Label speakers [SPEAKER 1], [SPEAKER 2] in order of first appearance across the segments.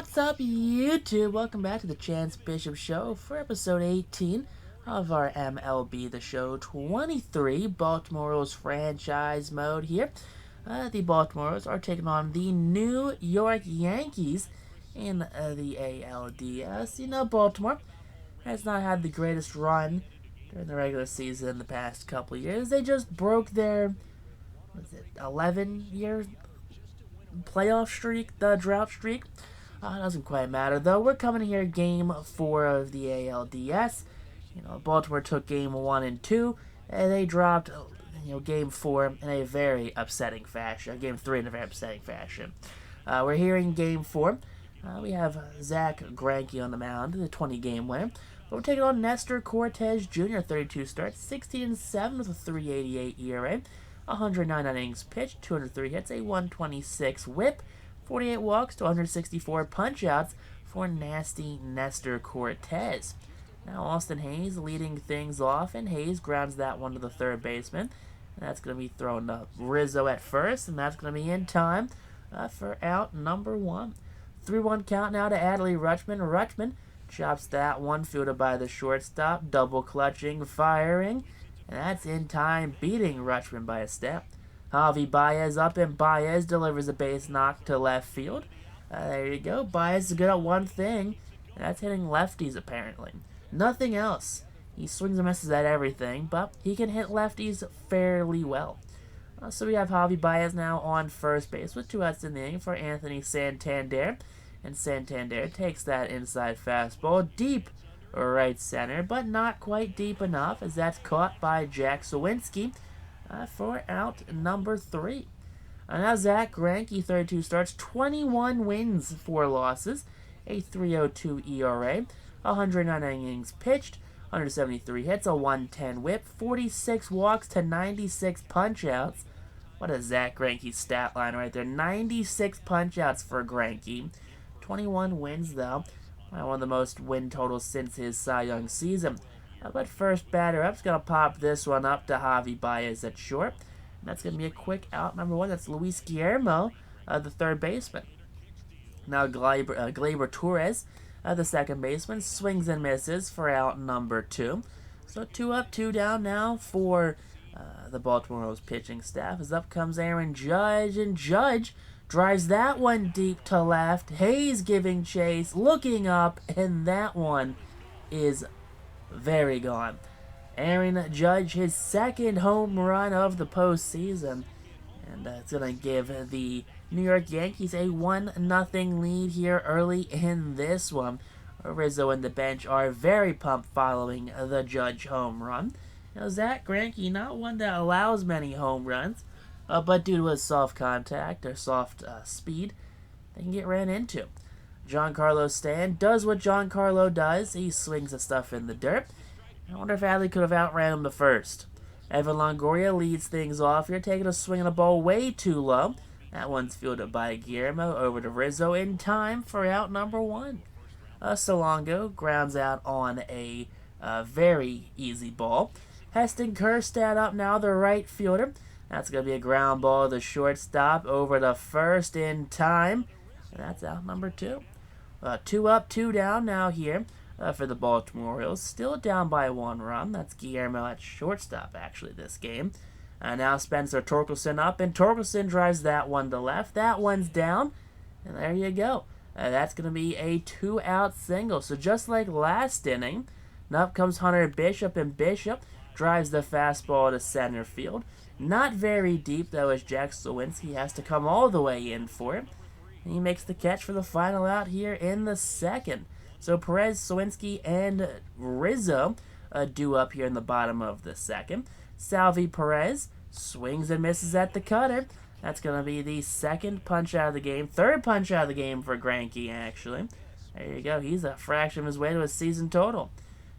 [SPEAKER 1] What's up, YouTube? Welcome back to the Chance Bishop Show for episode 18 of our MLB The Show 23 Baltimore Orioles franchise mode here. The Baltimore Orioles are taking on the New York Yankees in the ALDS. Baltimore has not had the greatest run during the regular season in the past couple years. They just broke their 11-year playoff streak, the drought streak. Doesn't quite matter though. We're coming here game 4 of the ALDS. Baltimore took game 1 and 2, and they dropped game 4 in a very upsetting fashion. Game 3 in a very upsetting fashion. We're here in game 4. We have Zack Greinke on the mound, the 20-game winner. But we're taking on Nestor Cortes Jr., 32 starts, 16-7 with a 3.88 ERA, 109 innings pitched, 203 hits, a 126 whip, 48 walks to 164 punch-outs for nasty Nestor Cortes. Now Austin Hayes leading things off, and Hayes grounds that one to the third baseman. And that's going to be thrown to Rizzo at first, and that's going to be in time for out number 1. 3-1 count now to Adley Rutschman. Rutschman chops that one, fielded by the shortstop, double clutching, firing, and that's in time, beating Rutschman by a step. Javi Baez up, and Baez delivers a base knock to left field. There you go. Baez is good at one thing, and that's hitting lefties apparently. Nothing else. He swings and misses at everything, but he can hit lefties fairly well. So we have Javi Baez now on first base with 2 outs in the inning for Anthony Santander. And Santander takes that inside fastball deep right center, but not quite deep enough, as that's caught by Jack Sawinski for out number 3. Now Zack Greinke, 32 starts, 21 wins, 4 losses, a 3.02 ERA, 109 innings pitched, 173 hits, a 110 whip, 46 walks to 96 punch-outs. What a Zack Greinke stat line right there. 96 punch-outs for Greinke. 21 wins, though. One of the most win totals since his Cy Young season. But first batter up's going to pop this one up to Javi Baez at short. And that's going to be a quick out number 1. That's Luis Guillermo, the third baseman. Now Gleyber Torres, the second baseman, swings and misses for out number 2. So 2 up, 2 down now for the Baltimore Orioles pitching staff. As up comes Aaron Judge, and Judge drives that one deep to left. Hayes giving chase, looking up, and that one is very gone. Aaron Judge, his second home run of the postseason, and it's going to give the New York Yankees a 1-0 lead here early in this one. Rizzo and the bench are very pumped following the Judge home run. Zack Greinke, not one that allows many home runs, but due to his soft contact or soft speed, they can get ran into. Giancarlo Stanton does what Giancarlo does. He swings the stuff in the dirt. I wonder if Adley could have outran him to first. Evan Longoria leads things off here, taking a swing on a ball way too low. That one's fielded by Guillermo over to Rizzo in time for out number 1. Solongo grounds out on a very easy ball. Heston Kjerstad up now, the right fielder. That's going to be a ground ball to the shortstop over to first in time. And that's out number 2. 2 up, 2 down now here for the Baltimore Orioles. Still down by 1 run. That's Guillermo at shortstop, actually, this game. Now Spencer Torkelson up, and Torkelson drives that one to left. That one's down, and there you go. That's going to be a 2-out single. So just like last inning, up comes Hunter Bishop, and Bishop drives the fastball to center field. Not very deep, though, as Jack Sawinski has to come all the way in for it. And he makes the catch for the final out here in the second. So Perez, Sawinski, and Rizzo due up here in the bottom of the second. Salvi Perez swings and misses at the cutter. That's going to be the second punch out of the game. Third punch out of the game for Greinke, actually. There you go. He's a fraction of his way to his season total.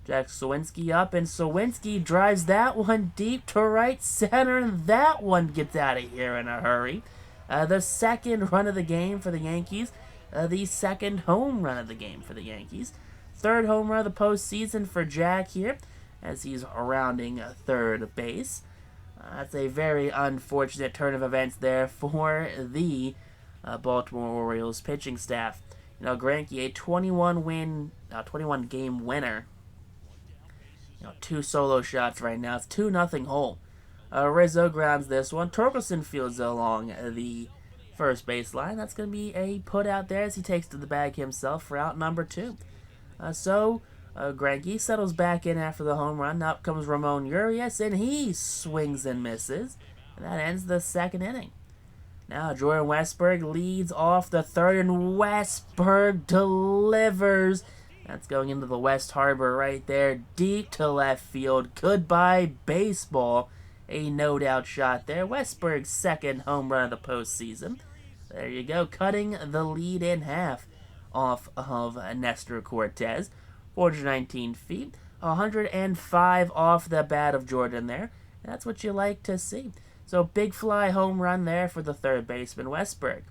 [SPEAKER 1] Jack Sawinski up, and Sawinski drives that one deep to right center, and that one gets out of here in a hurry. The second run of the game for the Yankees. The second home run of the game for the Yankees. Third home run of the postseason for Jack here, as he's rounding third base. That's a very unfortunate turn of events there for the Baltimore Orioles pitching staff. Greinke, a 21 game winner. 2 solo shots right now. It's 2-0 hole. Rizzo grounds this one. Torkelson fields along the first baseline. That's going to be a put out there as he takes to the bag himself for out number 2. Greinke settles back in after the home run. Up comes Ramon Urias, and he swings and misses. And that ends the second inning. Now Jordan Westburg leads off the third, and Westburg delivers. That's going into the West Harbor right there, deep to left field. Goodbye, baseball. A no-doubt shot there. Westburg's second home run of the postseason. There you go, cutting the lead in half off of Nestor Cortez. 419 feet, 105 off the bat of Jordan there. That's what you like to see. So big fly home run there for the third baseman, Westburg.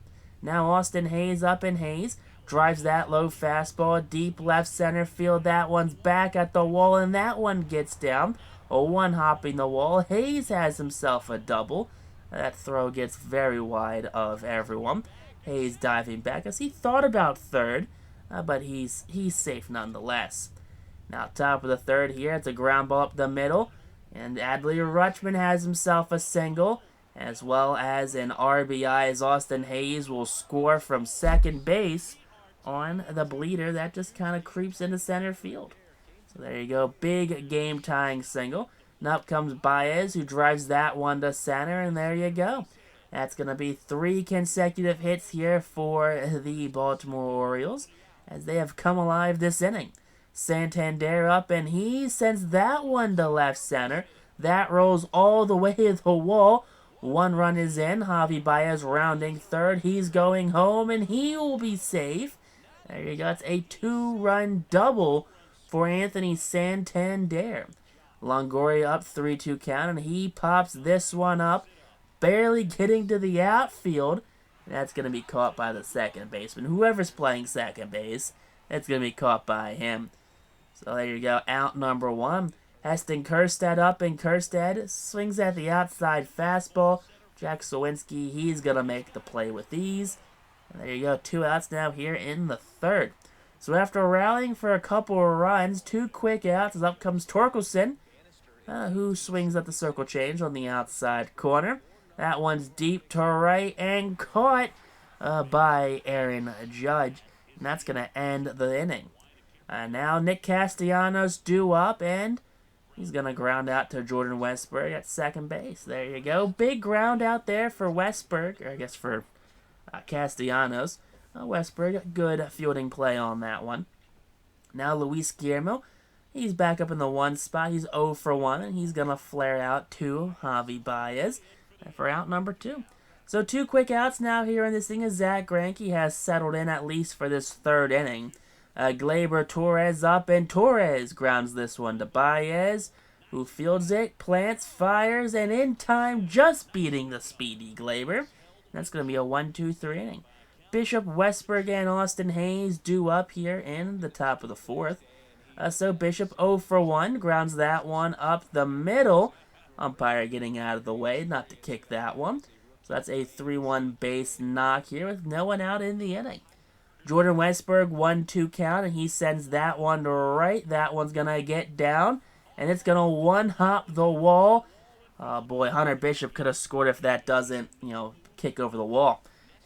[SPEAKER 1] Now Austin Hayes up, and Hayes drives that low fastball deep left center field. That one's back at the wall, and that one gets down. A one hopping the wall. Hayes has himself a double. That throw gets very wide of everyone. Hayes diving back as he thought about third, but he's safe nonetheless. Now top of the third here, it's a ground ball up the middle, and Adley Rutschman has himself a single, as well as an RBI as Austin Hayes will score from second base on the bleeder that just kind of creeps into center field. So there you go, big game-tying single. And up comes Baez, who drives that one to center, and there you go. That's going to be 3 consecutive hits here for the Baltimore Orioles, as they have come alive this inning. Santander up, and he sends that one to left center. That rolls all the way to the wall. 1 run is in. Javi Baez rounding third. He's going home, and he will be safe. There you go. It's a 2-run double for Anthony Santander. Longoria up 3-2 count, and he pops this one up, barely getting to the outfield. That's going to be caught by the second baseman. Whoever's playing second base, it's going to be caught by him. So there you go, out number 1. Heston Kjerstad up, and Kjerstad swings at the outside fastball. Jack Sawinski, he's going to make the play with ease. And there you go, 2 outs now here in the third. So after rallying for a couple of runs, 2 quick outs, as up comes Torkelson, who swings at the circle change on the outside corner. That one's deep to right and caught by Aaron Judge. And that's going to end the inning. Now Nick Castellanos due up, and he's going to ground out to Jordan Westburg at second base. There you go. Big ground out there for Westburg, or I guess for Castellanos. Westburg, good fielding play on that one. Now Luis Guillermo, he's back up in the 1 spot. He's 0 for 1, and he's going to flare out to Javi Baez for out number 2. So 2 quick outs now here in this thing as Zack Greinke has settled in at least for this third inning. Gleyber Torres up, and Torres grounds this one to Baez, who fields it, plants, fires, and in time just beating the speedy Gleyber. That's going to be a 1-2-3 inning. Bishop, Westburg, and Austin Hayes due up here in the top of the 4th. So Bishop 0 for 1, grounds that one up the middle. Umpire getting out of the way, not to kick that one. So that's a 3-1 base knock here with no one out in the inning. Jordan Westburg, 1-2 count, and he sends that one to right. That one's going to get down, and it's going to one-hop the wall. Oh boy, Hunter Bishop could have scored if that doesn't, kick over the wall.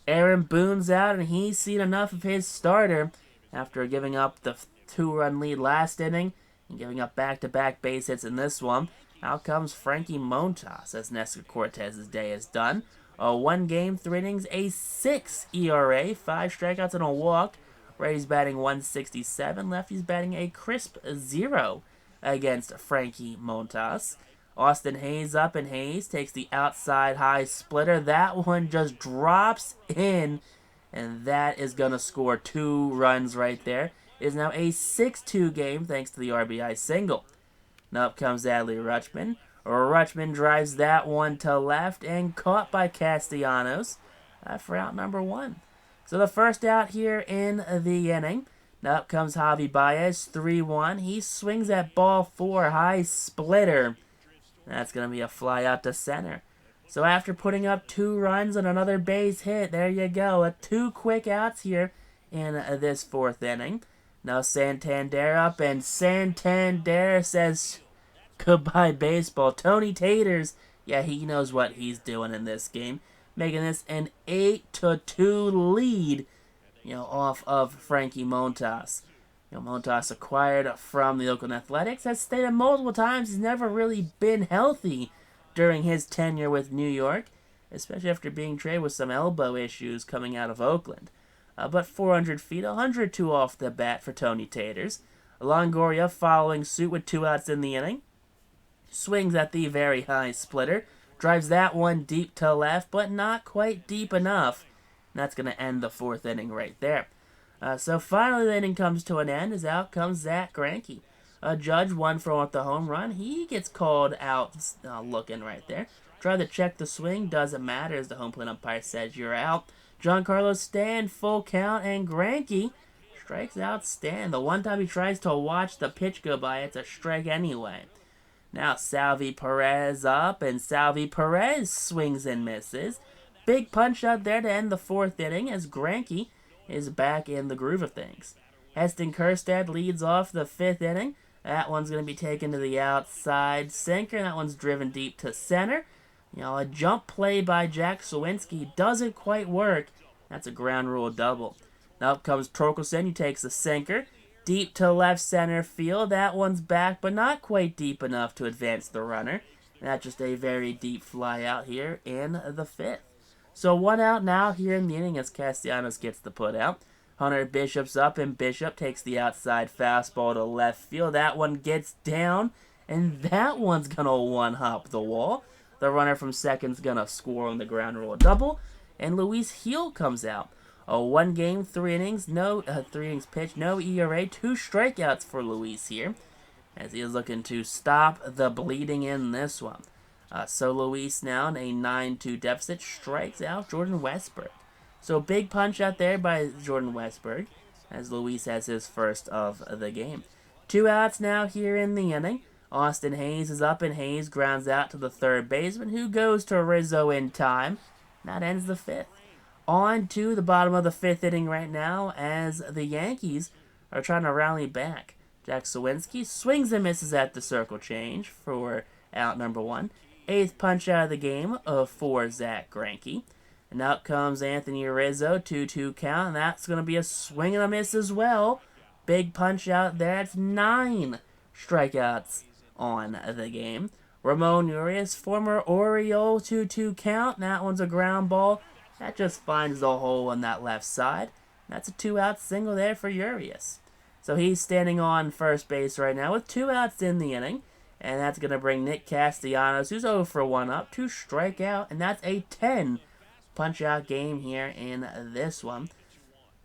[SPEAKER 1] Aaron Boone's out, and he's seen enough of his starter after giving up the 2-run lead last inning and giving up back-to-back base hits in this one. Out comes Frankie Montas as Nestor Cortez's day is done. 1 game, 3 innings, a 6 ERA, 5 strikeouts and a walk. Righty's batting 167, lefty's batting a crisp 0 against Frankie Montas. Austin Hayes up, and Hayes takes the outside high splitter. That one just drops in, and that is going to score 2 runs right there. It is now a 6-2 game thanks to the RBI single. Now up comes Adley Rutschman. Rutschman drives that one to left and caught by Castellanos for out number 1. So the first out here in the inning. Now up comes Javi Baez, 3-1. He swings at ball 4, high splitter. That's going to be a fly out to center. So after putting up 2 runs and another base hit, there you go. 2 quick outs here in this fourth inning. Now Santander up, and Santander says goodbye baseball. Tony Taters, yeah, he knows what he's doing in this game, making this an 8-2 lead, off of Frankie Montas. Montas acquired from the Oakland Athletics, has stated multiple times he's never really been healthy during his tenure with New York, especially after being traded with some elbow issues coming out of Oakland. But 400 feet, 102 off the bat for Tony Taters. Longoria following suit with 2 outs in the inning. Swings at the very high splitter. Drives that one deep to left, but not quite deep enough. And that's going to end the fourth inning right there. So finally the inning comes to an end as out comes Zack Greinke. Judge 1 for 1 with the home run. He gets called out looking right there. Try to check the swing. Doesn't matter as the home plate umpire says you're out. Giancarlo Stanton, full count, and Greinke strikes out Stanton. The one time he tries to watch the pitch go by, it's a strike anyway. Now Salvi Perez up, and Salvi Perez swings and misses. Big punch out there to end the fourth inning as Greinke is back in the groove of things. Heston Kjerstad leads off the fifth inning. That one's going to be taken to the outside sinker. That one's driven deep to center. A jump play by Jack Suwinski doesn't quite work. That's a ground rule double. Now up comes Torkelson. He takes the sinker. Deep to left center field. That one's back, but not quite deep enough to advance the runner. And that's just a very deep fly out here in the fifth. So 1 out now here in the inning as Castellanos gets the put out. Hunter Bishop's up, and Bishop takes the outside fastball to left field. That one gets down, and that one's going to one-hop the wall. The runner from second's going to score on the ground rule double, and Luis Gil comes out. A 1 game, 3 innings, 3 innings pitched, no ERA, 2 strikeouts for Luis here, as he is looking to stop the bleeding in this one. So Luis now in a 9-2 deficit strikes out Jordan Westburg. So big punch out there by Jordan Westburg, as Luis has his first of the game. 2 outs now here in the inning. Austin Hayes is up, and Hayes grounds out to the third baseman, who goes to Rizzo in time. That ends the fifth. On to the bottom of the fifth inning right now, as the Yankees are trying to rally back. Jack Suwinski swings and misses at the circle change for out number 1. 8th punch out of the game for Zack Greinke. And out comes Anthony Rizzo, 2-2 count, and that's going to be a swing and a miss as well. Big punch out there. It's 9 strikeouts on the game. Ramon Urias, former Oriole, 2-2 count. That one's a ground ball. That just finds the hole on that left side. That's a 2-out single there for Urias. So he's standing on first base right now with 2 outs in the inning. And that's going to bring Nick Castellanos, who's 0 for 1 up, to strike out. And that's a 10 punch-out game here in this one.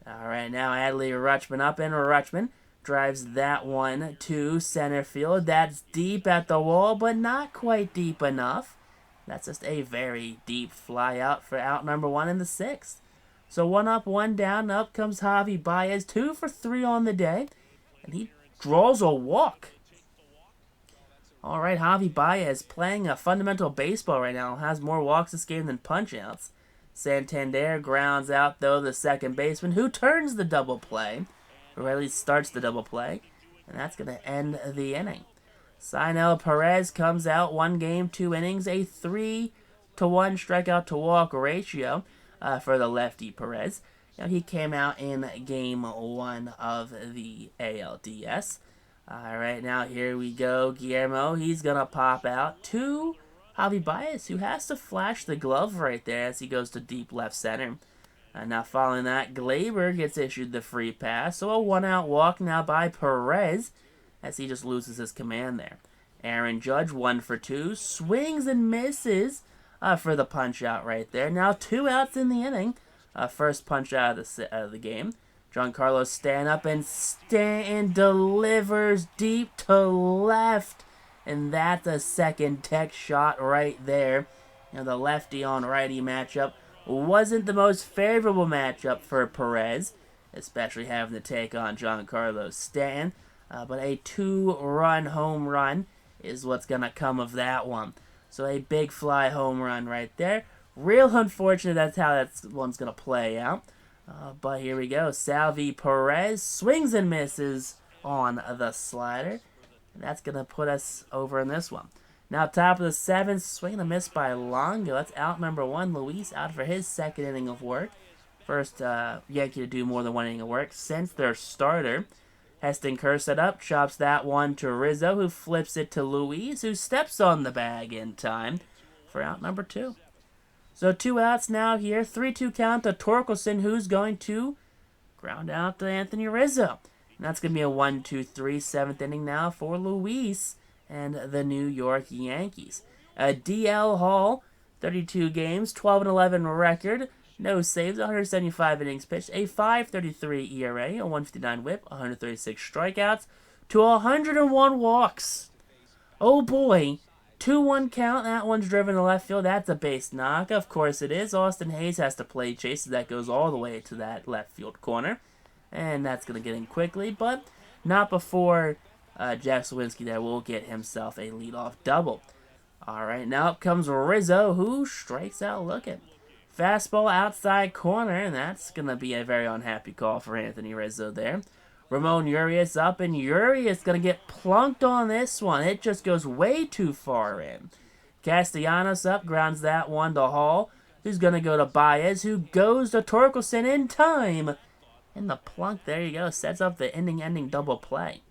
[SPEAKER 1] All right, now Adley Rutschman up, and Rutschman drives that one to center field. That's deep at the wall, but not quite deep enough. That's just a very deep fly out for out number 1 in the 6th. So 1 up, 1 down. Up comes Javi Baez, 2 for 3 on the day, and he draws a walk. All right, Javi Baez playing a fundamental baseball right now. Has more walks this game than punch-outs. Santander grounds out, though, the second baseman, who turns the double play, or at least starts the double play, and that's going to end the inning. Sinel Perez comes out, 1 game, 2 innings, a 3-1 strikeout to walk ratio for the lefty Perez. Now, he came out in game 1 of the ALDS. All right, now here we go. Guillermo, he's going to pop out to Javi Baez, who has to flash the glove right there as he goes to deep left center. Now following that, Glaber gets issued the free pass, so a 1-out walk now by Perez as he just loses his command there. Aaron Judge, 1 for 2, swings and misses for the punch out right there. Now 2 outs in the inning. First punch out of the game. Giancarlo Stanton up, and Stanton delivers deep to left. And that's a second tech shot right there. The lefty on righty matchup wasn't the most favorable matchup for Perez, especially having to take on Giancarlo Stanton. But a 2-run home run is what's going to come of that one. So a big fly home run right there. Real unfortunate that's how that one's going to play out. But here we go. Salvi Perez swings and misses on the slider. And that's going to put us over in this one. Now, top of the seventh, swing and a miss by Longo. That's out number one. Luis out for his second inning of work. First Yankee to do more than one inning of work since their starter. Heston Kjerstad it up, chops that one to Rizzo, who flips it to Luis, who steps on the bag in time for out number two. So 2 outs now here. 3-2 count to Torkelson, who's going to ground out to Anthony Rizzo. And that's going to be a 1-2-3 7th inning now for Luis and the New York Yankees. DL Hall, 32 games, 12-11 record, no saves, 175 innings pitched, a 5.33 ERA, a 159 WHIP, 136 strikeouts, to 101 walks. Oh boy, 2-1 count, that one's driven to left field, that's a base knock, of course it is. Austin Hayes has to play chase, so that goes all the way to that left field corner, and that's going to get in quickly, but not before Jack Sawinski there will get himself a leadoff double. Alright, now up comes Rizzo, who strikes out looking. Fastball outside corner, and that's going to be a very unhappy call for Anthony Rizzo there. Ramon Urias up, and Urias going to get plunked on this one. It just goes way too far in. Castellanos up, grounds that one to Hall, who's going to go to Baez, who goes to Torkelson in time. And the plunk, there you go, sets up the inning-ending double play.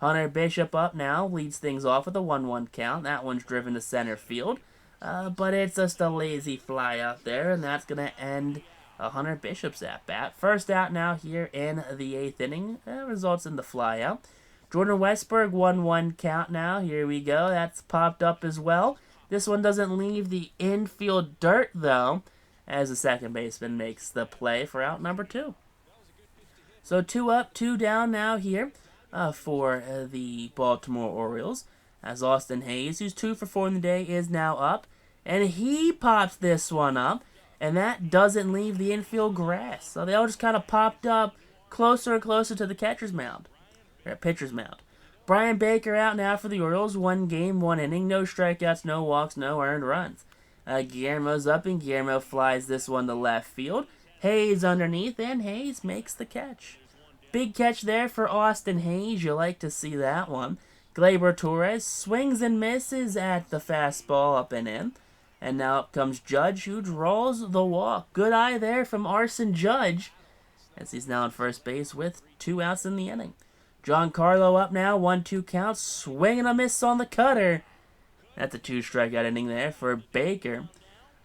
[SPEAKER 1] Hunter Bishop up now, leads things off with a 1-1 count. That one's driven to center field. But it's just a lazy fly out there, and that's going to end Hunter Bishop's at-bat. First out now here in the 8th inning. Results in the fly out. Jordan Westburg, 1-1 count now. Here we go. That's popped up as well. This one doesn't leave the infield dirt, though, as the second baseman makes the play for out number 2. So 2 up, 2 down now here for the Baltimore Orioles. As Austin Hayes, who's 2 for 4 in the day, is now up. And he pops this one up. And that doesn't leave the infield grass. So they all just kind of popped up closer and closer to the catcher's mound. Or pitcher's mound. Brian Baker out now for the Orioles. 1 game, 1 inning. No strikeouts, no walks, no earned runs. Guillermo's up, and Guillermo flies this one to left field. Hayes underneath, and Hayes makes the catch. Big catch there for Austin Hayes. You like to see that one. Gleyber Torres swings and misses at the fastball up and in. And now up comes Judge, who draws the walk. Good eye there from Arson Judge, as he's now on first base with 2 outs in the inning. Giancarlo up now, 1-2 count, swing and a miss on the cutter. That's a 2-strikeout inning there for Baker.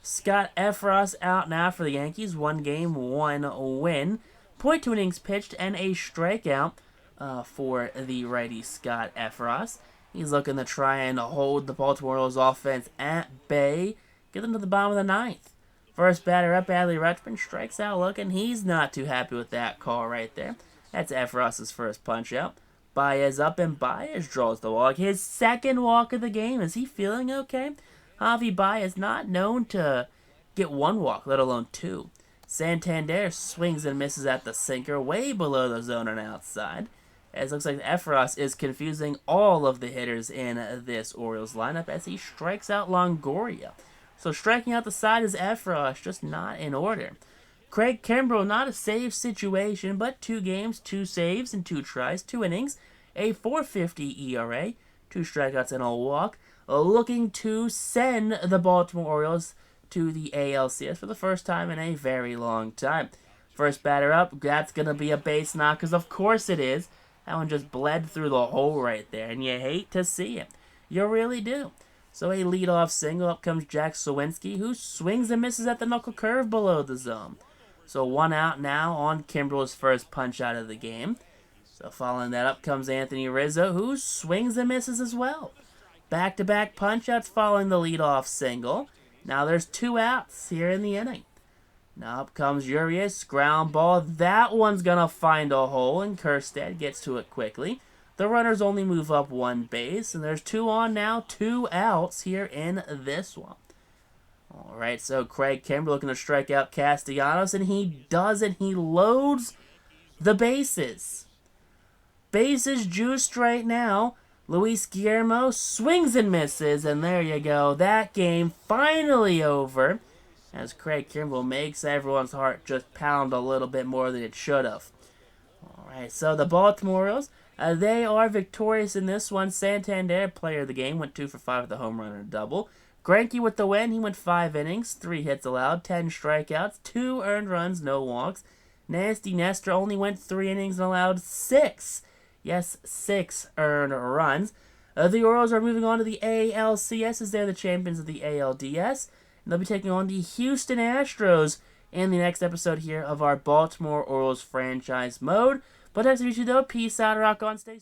[SPEAKER 1] Scott Efros out now for the Yankees. 1 game, 1 win. 0.2 innings pitched and a strikeout for the righty Scott Efros. He's looking to try and hold the Baltimore Orioles offense at bay. Get them to the bottom of the 9th. First batter up, Adley Rutschman strikes out looking. He's not too happy with that call right there. That's Efros' first punch out. Baez up, and Baez draws the walk. His second walk of the game. Is he feeling okay? Javi Baez not known to get 1 walk, let alone 2. Santander swings and misses at the sinker, way below the zone and outside. As it looks like Efros is confusing all of the hitters in this Orioles lineup as he strikes out Longoria. So striking out the side is Efros, just not in order. Craig Kimbrell, not a save situation, but 2 games, 2 saves, and 2 tries, 2 innings, a 4.50 ERA, 2 strikeouts and a walk, looking to send the Baltimore Orioles to the ALCS for the first time in a very long time. First batter up, that's going to be a base knock, because of course it is. That one just bled through the hole right there, and you hate to see it. You really do. So a leadoff single, up comes Jack Sawinski, who swings and misses at the knuckle curve below the zone. So 1 out now on Kimbrell's first punch out of the game. So following that up comes Anthony Rizzo, who swings and misses as well. Back-to-back punch-outs following the leadoff single. Now there's 2 outs here in the inning. Now up comes Urias, ground ball. That one's going to find a hole, and Kjerstad gets to it quickly. The runners only move up 1 base, and there's 2 on now, 2 outs here in this one. Alright, so Craig Kimbrell looking to strike out Castellanos, and he does it. He loads the bases. Bases juiced right now. Luis Guillermo swings and misses, and there you go. That game finally over. as Craig Kimbrell makes everyone's heart just pound a little bit more than it should have. Alright, so the Baltimore Orioles, they are victorious in this one. Santander, player of the game, went 2 for 5 with a home run and a double. Greinke with the win. He went 5 innings, 3 hits allowed, 10 strikeouts, 2 earned runs, no walks. Nasty Nestor only went 3 innings and allowed 6. Yes, 6 earned runs. The Orioles are moving on to the ALCS as they're the champions of the ALDS. And they'll be taking on the Houston Astros in the next episode here of our Baltimore Orioles franchise mode. But that's YouTube though. Peace out, rock on, stay